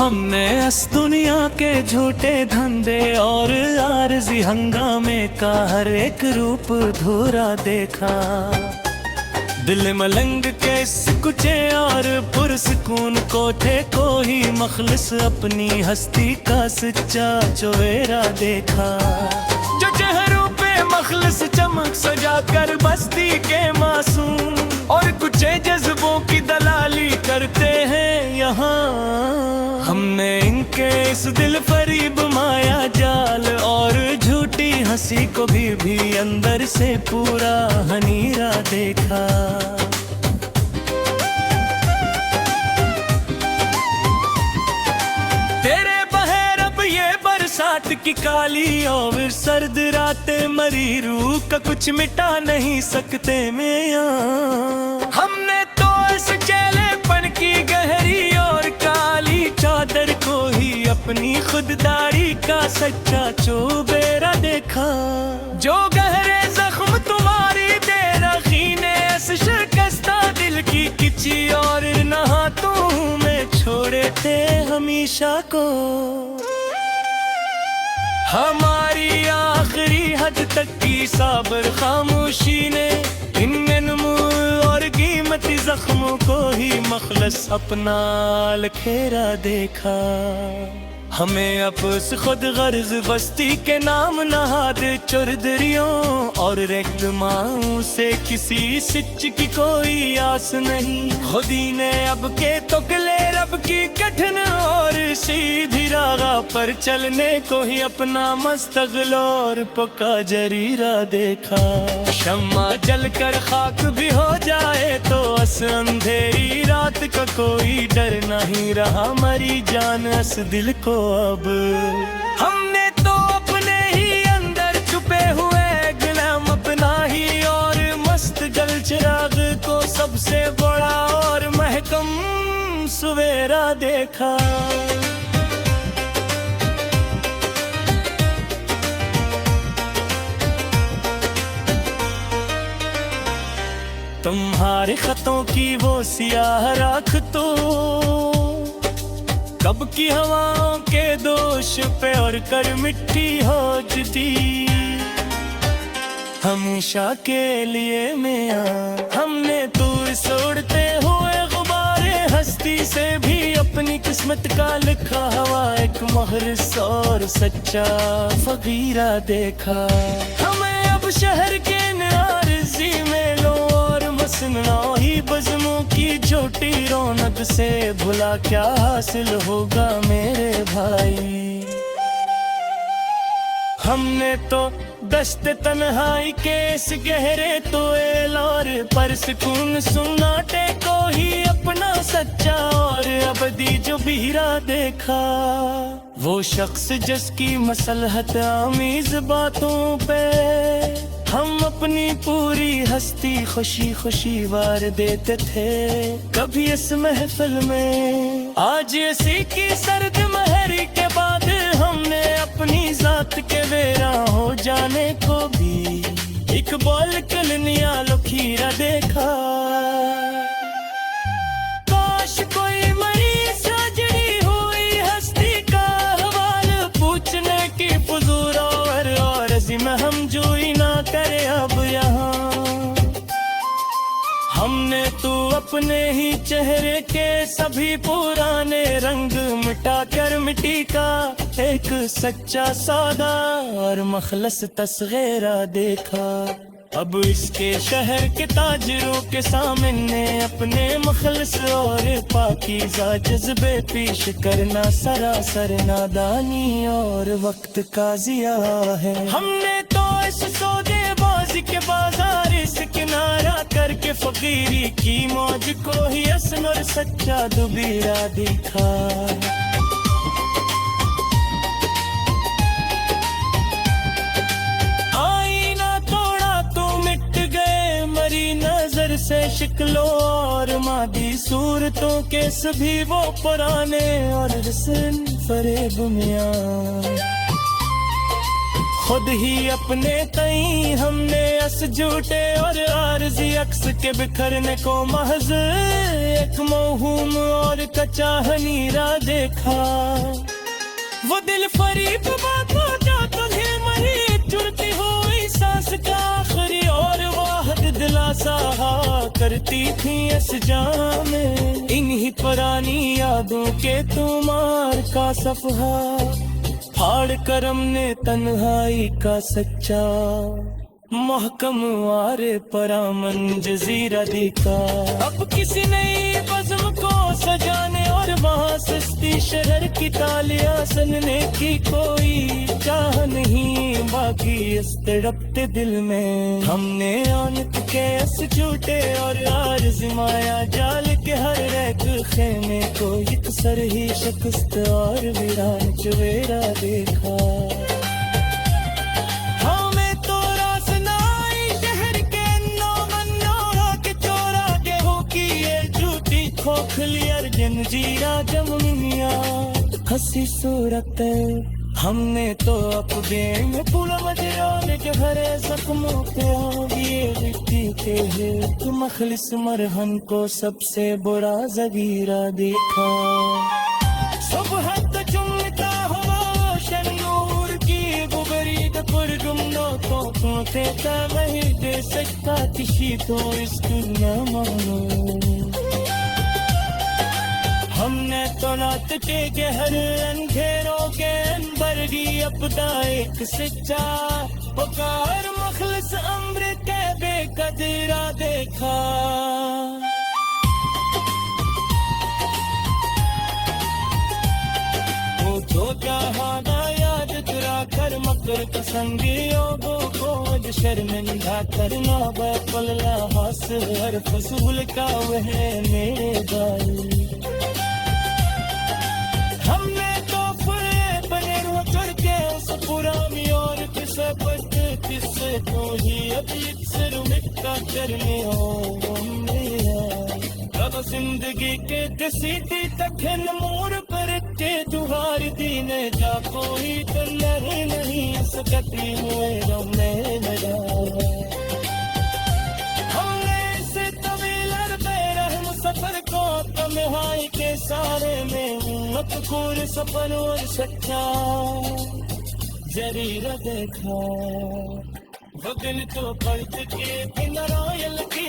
हमने इस दुनिया के झूठे धंधे और आरज़ी हंगामे का हर एक रूप धूरा देखा। दिल मलंग के कुचे और पुरसकून कोठे को ही मखलिस अपनी हस्ती का सच्चा चोएरा देखा। जो चेहरों पे मखलिस चमक सजा कर बस्ती के मासूम और कुचे जज्बों की दलाली करते हैं यहाँ। हमने इनके इस दिल फरीब माया जाल और झूठी हंसी को भी अंदर से पूरा हनीरा देखा। तेरे बहर अब ये बरसात की काली और सर्द रातें मरी रूह का कुछ मिटा नहीं सकते मियां। हमने तो इस चेलेपन की गहरी और काली चादर को ही अपनी खुददारी का सच्चा चोबेरा देखा। जो गहरे जख्म तुम्हारी बेरखी ने इस शिकस्ता दिल की किसी और नहातों में छोड़े थे हमेशा को। हमारी आखिरी हद तक की साबर खामोशी ने इन अनमोल और कीमती जख्मों को ही मखलस अपना लखेरा देखा। हमें अब से खुद गर्ज बस्ती के नाम नहाद चुरदरियों और रहनुमाओं से किसी सिच की कोई आस नहीं। खुदी ने अब के तुकले रब की कठिन और सीधी रागा पर चलने को ही अपना मस्तगल और पक्का जरीरा देखा। शम्मा जलकर खाक भी हो जाए तो अस अंधेरी रात का कोई डर नहीं रहा। मरी जान अस दिल को अब हमने तो अपने ही अंदर छुपे हुए गुलाम अपना ही और मस्त जल चिराग को सबसे बड़ा और महकम सवेरा देखा। तुम्हारे खतों की वो सियाह राख तो कब की हवाओं के दोष पे और कर मिट्टी हो जती। हमेशा के लिए मैं हमने दूर छोड़ते हुए गुब्बारे हस्ती से भी अपनी किस्मत का लिखा हवा एक महरस और सच्चा फकीरा देखा। हमें अब शहर के नारजी में लो और मसना ही बज़मों की छोटी रौनक से भुला क्या हासिल होगा मेरे भाई। हमने तो दश्त तन्हाई के इस गहरे तोएल और परसकून सुन्नाटे को ही अपना सच्चा और अबदी जो बीरा देखा। वो शख्स जिसकी मसलहत आमीज बातों पे हम अपनी पूरी हस्ती खुशी खुशी वार देते थे। कभी इस महफिल में आज इसी की सर्द महरी के बाद हमने अपनी जात के वेरा हो जाने को भी एक बोल कलनिया लुखीरा देखा। काश कोई मरीज सजड़ी हुई हस्ती का हवाल पूछने की फुजूल और में हम जोई ना करे अब यहाँ। हमने तो अपने ही चेहरे के सभी पुराने रंग मिटा कर मिट्टी का एक सच्चा सादा और मखलस तस्वीरा देखा। अब इसके शहर के ताजरों के सामने अपने मखलस और पाकीज़ा जज्बे पेश करना सरासर नादानी और वक्त का जिया है। हमने तो इस सौदेबाजी के बाजार से किनारा करके फकीरी की मौज को ही असल और सच्चा दुबीरा दिखा। नजर से शिकलो और मादी सूरतों के सभी वो पुराने और रसन फरेब मियां। खुद ही अपने तई हमने अस झूठे और आरज़ी अक्स के बिखरने को महज एक मौहूम और कच्चा हनीरा देखा। वो दिल फरीब बात हो जा तुझे मरी चुरती हुई सांस का आखिरी और वाहद दिलासा करती थी इस जाम में। इन्हीं पुरानी यादों के तुमार का सफहा फाड़ करम ने तन्हाई का सच्चा महकम वारे परामन जजीरा दिखा। अब किसी नई बज़्म को सजाने और वहाँ सस्ती शरर की तालियां सुनने की कोई चाह नहीं बाकी इस तड़पते दिल में। हमने आनत के इस झूठे और आरज़माया जाल के हर एक खेमे को एक सर ही शिकस्त और वीरान चुवेरा देखा। खोखली अर्जन जीरा जमुनिया हंसी सूरत हमने तो अपने में पूरा मजराने के भरे जख्मों पे आगे लिखती थे। तुम मखलिस मरहन को सबसे बुरा जगीरा देखा। सुबह तो चुमता हुआ रोशन नूर की गुबरीद पर गुमनो तो तुमसे वही दे सकता किसी तो इसको न मानो। हमने तो रात के गहर अंधेरों के अंबर की अपना एक सच्चा पुकार मखलस अम्र के बेकदरा देखा। वो जो जहाना याद चुरा कर मकर कसंगियों को शर्मिंदा करना बपला हास हर फसूल का वह मेरे भाई। हमने तो फुले बने रो करके उस पुरानी और किसे बट किसे तो ही अभी सिर मिटका करने हो अब जिंदगी के घसीटी तखन मोर पर के जुहार दीने जा कोई तो नहीं सकती हुए रमने लगा। हमने इसे तवील बेरहम सफर को तन्हाई के सारे में मकबूल सफर और सच्चा जरीरा देखा। वो दिन तो पलट के बिना रोयल की